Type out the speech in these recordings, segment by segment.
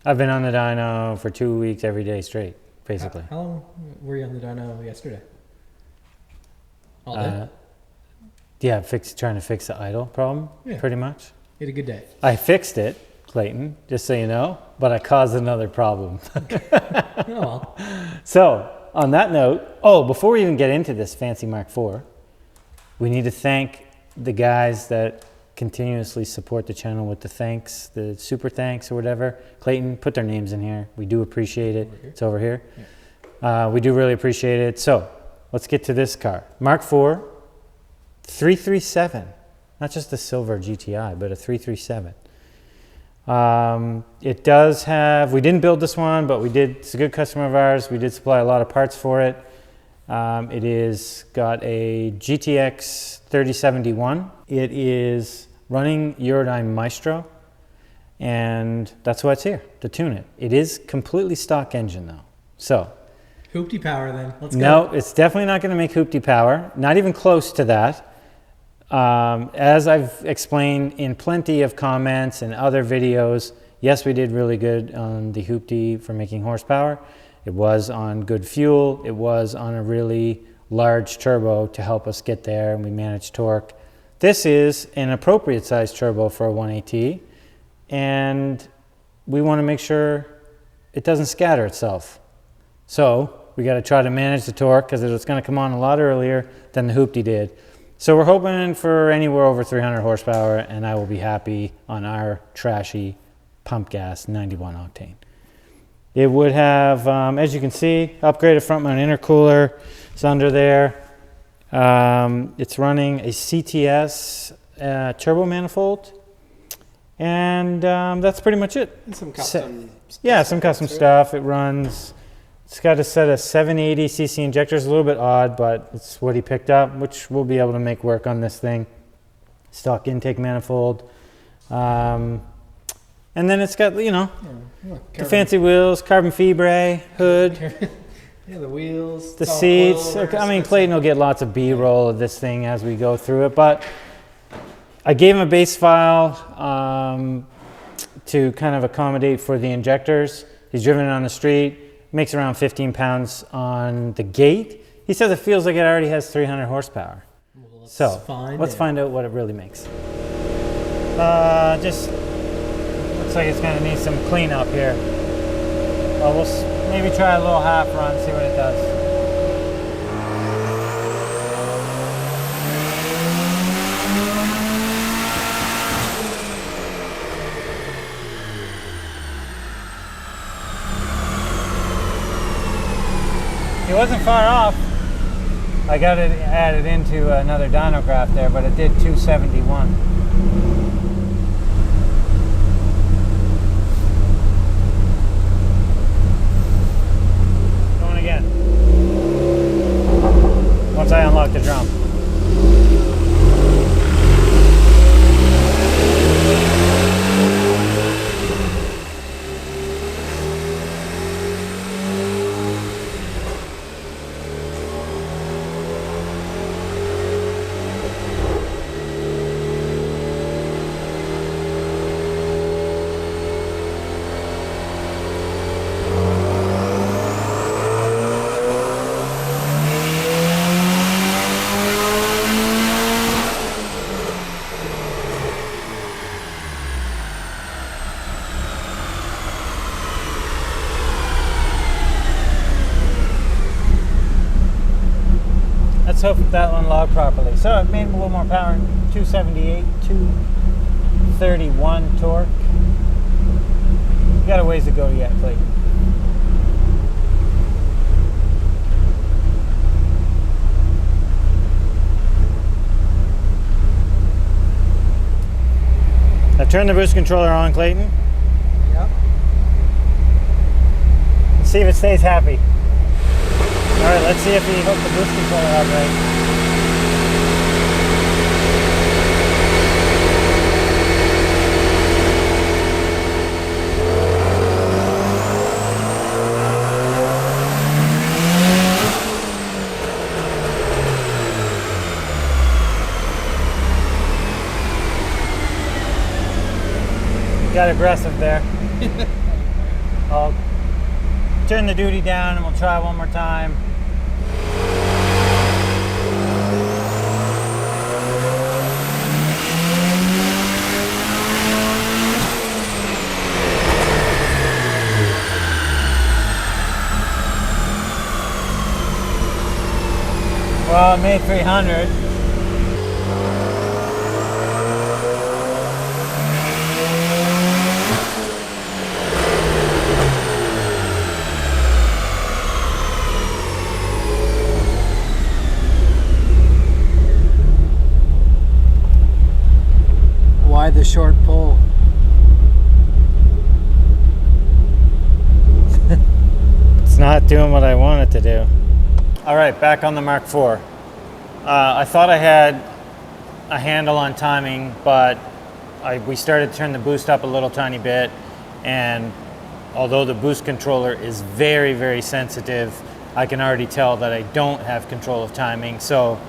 I've been on the dyno for 2 weeks every day straight, basically. How long were you on the dyno yesterday? All day? Yeah, trying to fix the idle problem, pretty much. You had a good day. I fixed it, Clayton, just so you know, but I caused another problem. Oh, well. So, on that note, before we even get into this fancy Mark IV, we need to thank the guys that continuously support the channel with the thanks, the super thanks or whatever. Clayton, put their names in here. We do appreciate it. It's over here. Yeah. We do really appreciate it. So, let's get to this car. Mark IV, 337. Not just a silver GTI, but a 337. It does have, we didn't build this one, but it's a good customer of ours. We did supply a lot of parts for it. It is got a GTX3071. It is running Eurodyne Maestro, and that's why it's here, to tune it. It is completely stock engine though. So. Hoopty power then, let's go. No, it's definitely not gonna make hoopty power, not even close to that. As I've explained in plenty of comments and other videos, yes, we did really good on the hoopty for making horsepower. It was on good fuel. It was on a really large turbo to help us get there, and we managed torque. This is an appropriate size turbo for a 1AT, and we want to make sure it doesn't scatter itself. So we got to try to manage the torque because it's going to come on a lot earlier than the hoopty did. So we're hoping for anywhere over 300 horsepower, and I will be happy on our trashy pump gas 91 octane. It would have, as you can see, upgraded front mount intercooler. It's under there. It's running a CTS turbo manifold, and that's pretty much it. And some custom yeah, some custom stuff. It runs. It's got a set of 780cc injectors, a little bit odd, but it's what he picked up, which we'll be able to make work on this thing. Stock intake manifold. And then it's got, you know, the fancy wheels, carbon fibre, hood. Yeah, the wheels. The seats. I mean, Clayton will get lots of B-roll of this thing as we go through it, but I gave him a base file to kind of accommodate for the injectors. He's driven it on the street. Makes around 15 pounds on the gate. He says it feels like it already has 300 horsepower. Well, let's find out what it really makes. Just looks like it's gonna need some cleanup here. Well, we'll maybe try a little half run, see what it does. It wasn't far off. I got it added into another dyno graph there, but it did 271. Going again. Once I unlock the drum. Let's hope that one logged properly. So it made a little more power, 278, 231 torque. You got a ways to go yet, Clayton. I've turned the boost controller on, Clayton. Yep. Let's see if it stays happy. All right, let's see if he hooked the boost controller up right. Got aggressive there. turn the duty down and we'll try one more time. Well, I made 300. Why the short pull? It's not doing what I want it to do. All right, back on the Mark IV. I thought I had a handle on timing, but we started to turn the boost up a little tiny bit, and although the boost controller is very, very sensitive, I can already tell that I don't have control of timing. So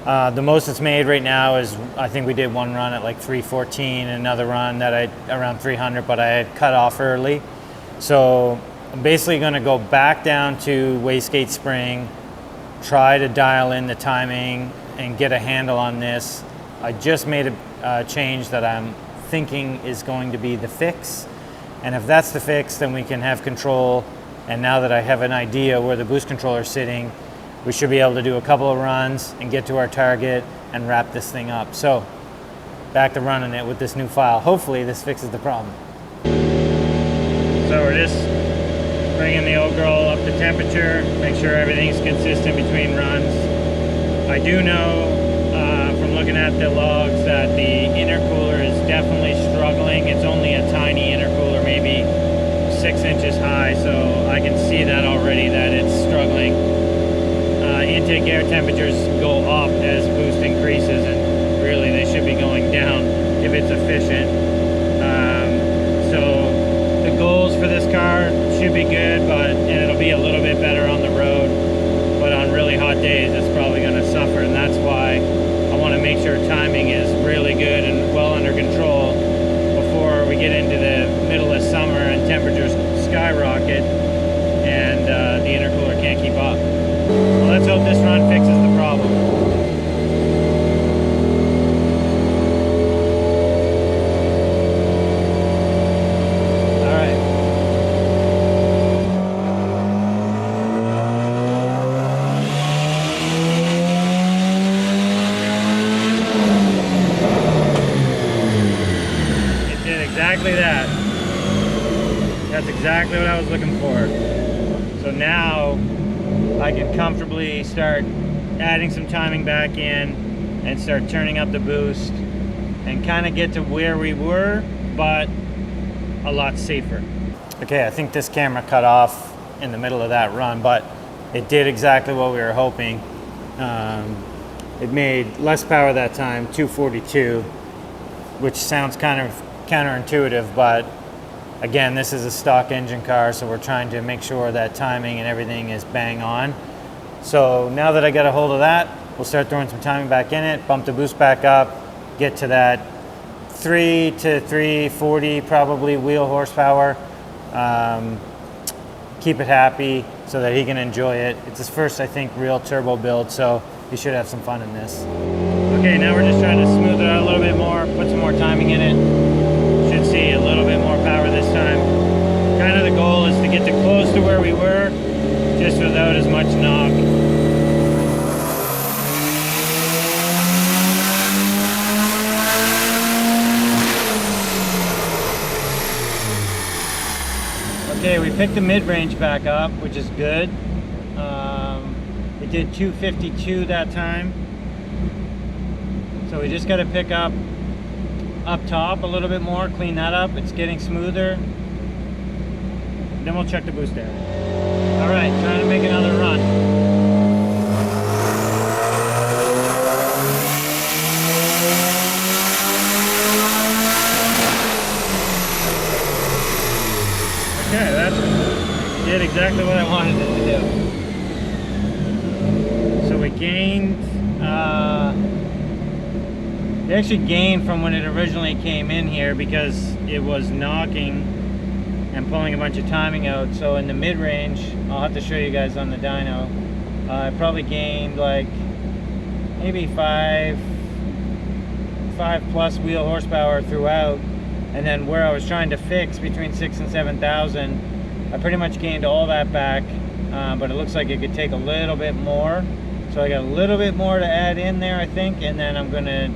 the most it's made right now is, I think we did one run at like 314, another run that around 300, but I had cut off early. So I'm basically going to go back down to wastegate spring, try to dial in the timing and get a handle on this. I just made a change that I'm thinking is going to be the fix. And if that's the fix, then we can have control. And now that I have an idea where the boost controller is sitting, we should be able to do a couple of runs and get to our target and wrap this thing up. So back to running it with this new file. Hopefully this fixes the problem. So we're just bringing the old girl up to temperature, make sure everything's consistent between runs. I do know from looking at the logs that the intercooler is definitely struggling. It's only a tiny intercooler, maybe 6 inches high, so I can see that already, that it's struggling. Intake air temperatures go up as boost increases, and really they should be going down if it's efficient. So the goals for this car should be good, and it'll be a little bit better on the road, but on really hot days it's probably going to suffer, and that's why I want to make sure timing is really good and well under control before we get into the middle of summer and temperatures skyrocket and the intercooler can't keep up. Well, let's hope this run fixes the problem. Exactly that. That's exactly what I was looking for. So now I can comfortably start adding some timing back in and start turning up the boost and kind of get to where we were, but a lot safer. Okay, I think this camera cut off in the middle of that run, but it did exactly what we were hoping. It made less power that time, 242, which sounds kind of counterintuitive, but again, this is a stock engine car, so we're trying to make sure that timing and everything is bang on. So now that I got a hold of that, we'll start throwing some timing back in it, bump the boost back up, get to that 3 to 340 probably wheel horsepower. Keep it happy so that he can enjoy it. It's his first, I think, real turbo build, so he should have some fun in this. Okay, now we're just trying to smooth it out a little bit more, put some more timing in it. Should see a little bit more power this time. Kind of the goal is to get to close to where we were, just without as much knock. Okay, we picked the mid-range back up, which is good. It did 252 that time. So we just got to pick up top a little bit more, clean that up. It's getting smoother. Then we'll check the boost air. All right, trying to make another run. Okay, that did exactly what I wanted it to do. So we gained, it actually gained from when it originally came in here because it was knocking and pulling a bunch of timing out. So in the mid-range, I'll have to show you guys on the dyno, I probably gained like maybe 5+ wheel horsepower throughout, and then where I was trying to fix between 6,000 and 7,000, I pretty much gained all that back, but it looks like it could take a little bit more. So I got a little bit more to add in there, I think, and then I'm gonna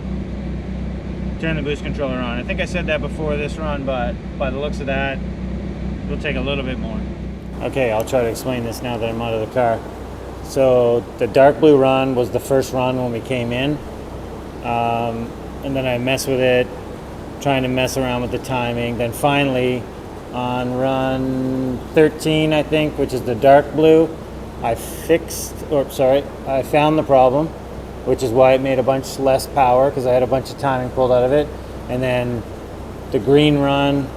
turn the boost controller on. I think I said that before this run, but by the looks of that, it'll take a little bit more. Okay, I'll try to explain this now that I'm out of the car. So the dark blue run was the first run when we came in, and then I messed with it, trying to mess around with the timing. Then finally, on run 13, I think, which is the dark blue, I found the problem, which is why it made a bunch less power, because I had a bunch of timing pulled out of it. And then the green run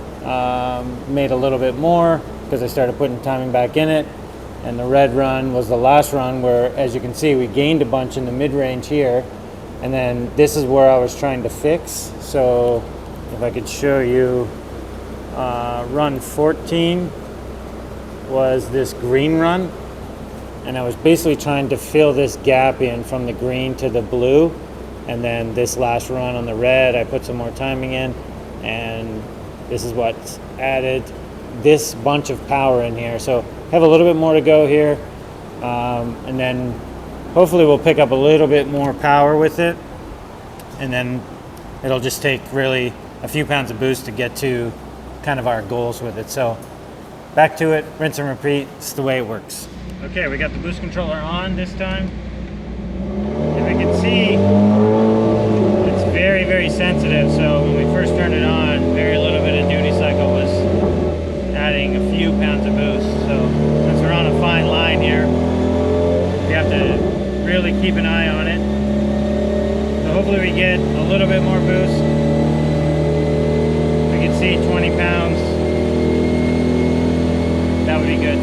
made a little bit more because I started putting timing back in it. And the red run was the last run where, as you can see, we gained a bunch in the mid-range here. And then this is where I was trying to fix. So if I could show you, run 14 was this green run. And I was basically trying to fill this gap in from the green to the blue. And then this last run on the red, I put some more timing in. And this is what's added this bunch of power in here. So have a little bit more to go here. And then hopefully we'll pick up a little bit more power with it. And then it'll just take really a few pounds of boost to get to kind of our goals with it. So back to it, rinse and repeat. It's the way it works. Okay, we got the boost controller on this time. If you can see, it's very, very sensitive. So when we first turned it on, very little bit of duty cycle was adding a few pounds of boost. So since we're on a fine line here, we have to really keep an eye on it. So hopefully we get a little bit more boost. We can see 20 pounds. That would be good.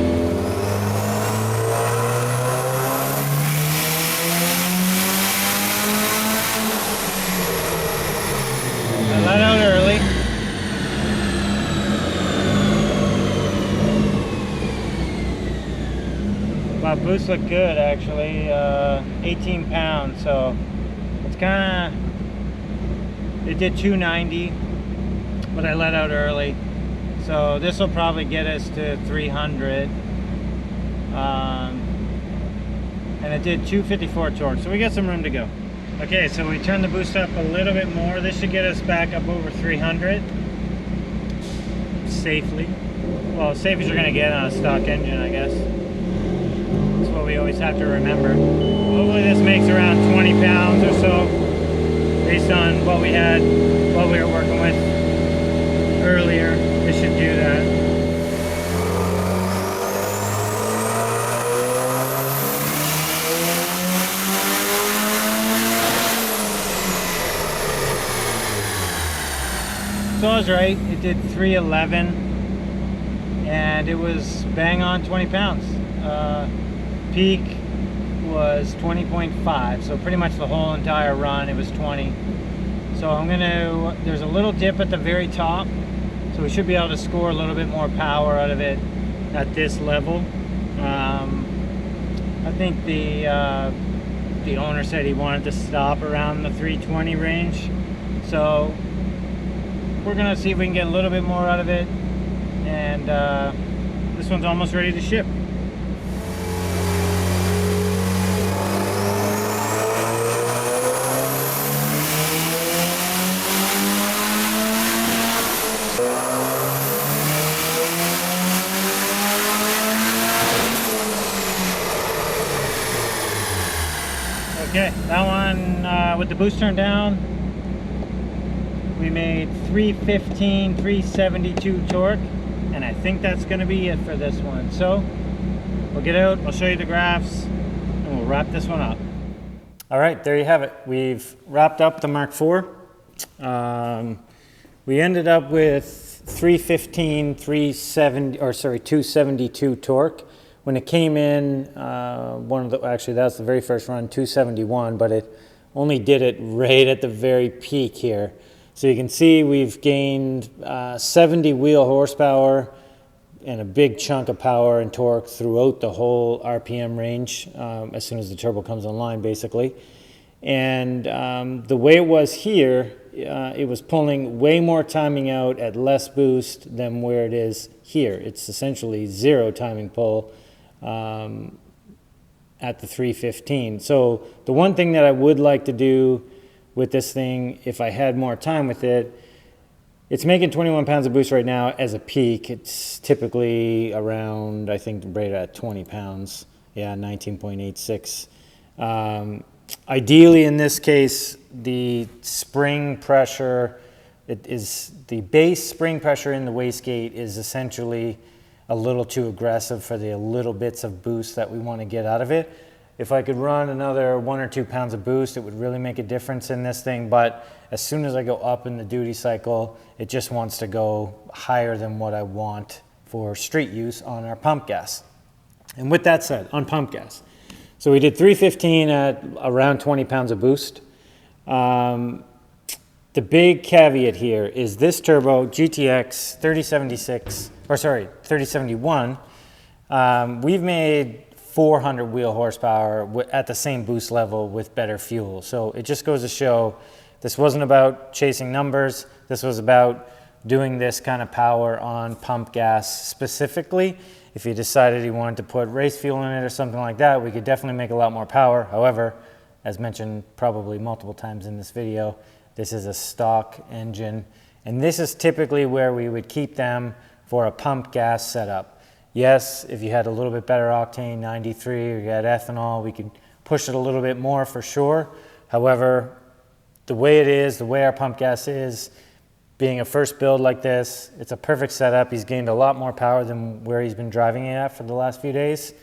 I let out early. My boost looked good actually, 18 pounds, so it's kind of, it did 290, but I let out early. So this will probably get us to 300. And it did 254 torque, so we got some room to go. Okay, so we turned the boost up a little bit more. This should get us back up over 300 safely. Well, as safe as you're gonna get on a stock engine, I guess. That's what we always have to remember. Hopefully this makes around 20 pounds or so, based on what we had, what we were working with earlier. This should do that. So I was right, it did 311 and it was bang on 20 pounds. Peak was 20.5, so pretty much the whole entire run it was 20. So I'm gonna, there's a little dip at the very top, so we should be able to score a little bit more power out of it at this level. I think the owner said he wanted to stop around the 320 range, so we're gonna see if we can get a little bit more out of it. And this one's almost ready to ship. Okay, that one with the boost turned down, we made 315, 372 torque, and I think that's going to be it for this one. So we'll get out, I'll show you the graphs, and we'll wrap this one up. All right, there you have it. We've wrapped up the Mark IV. We ended up with 315, 272 torque. When it came in, actually that's the very first run, 271, but it only did it right at the very peak here. So you can see we've gained 70 wheel horsepower and a big chunk of power and torque throughout the whole RPM range as soon as the turbo comes online, basically. And the way it was here, it was pulling way more timing out at less boost than where it is here. It's essentially 0 timing pull at the 315. So the one thing that I would like to do with this thing, if I had more time with it, it's making 21 pounds of boost right now as a peak. It's typically around, I think, right at 20 pounds. Yeah, 19.86. Ideally, in this case, the spring pressure, the base spring pressure in the wastegate is essentially a little too aggressive for the little bits of boost that we want to get out of it. If I could run another 1 or 2 pounds of boost, it would really make a difference in this thing. But as soon as I go up in the duty cycle, it just wants to go higher than what I want for street use on our pump gas. And with that said, on pump gas, so we did 315 at around 20 pounds of boost. The big caveat here is this turbo, GTX 3071, we've made 400 wheel horsepower at the same boost level with better fuel. So it just goes to show this wasn't about chasing numbers. This was about doing this kind of power on pump gas specifically. If you decided you wanted to put race fuel in it or something like that, we could definitely make a lot more power. However, as mentioned probably multiple times in this video, this is a stock engine, and this is typically where we would keep them for a pump gas setup. Yes, if you had a little bit better octane, 93, or you had ethanol, we could push it a little bit more for sure. However, the way it is, the way our pump gas is, being a first build like this, it's a perfect setup. He's gained a lot more power than where he's been driving it at for the last few days.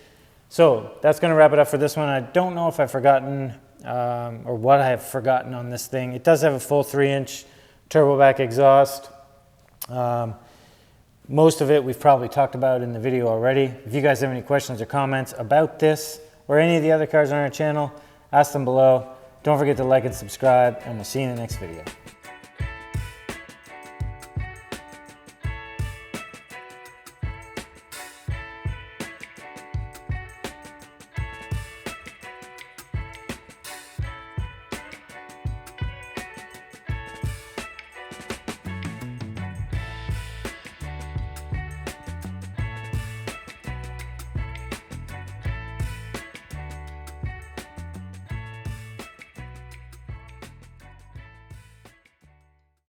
So that's going to wrap it up for this one. I don't know if I've forgotten or what I have forgotten on this thing. It does have a full 3-inch turbo back exhaust. Most of it we've probably talked about in the video already. If you guys have any questions or comments about this or any of the other cars on our channel, ask them below. Don't forget to like and subscribe, and we'll see you in the next video.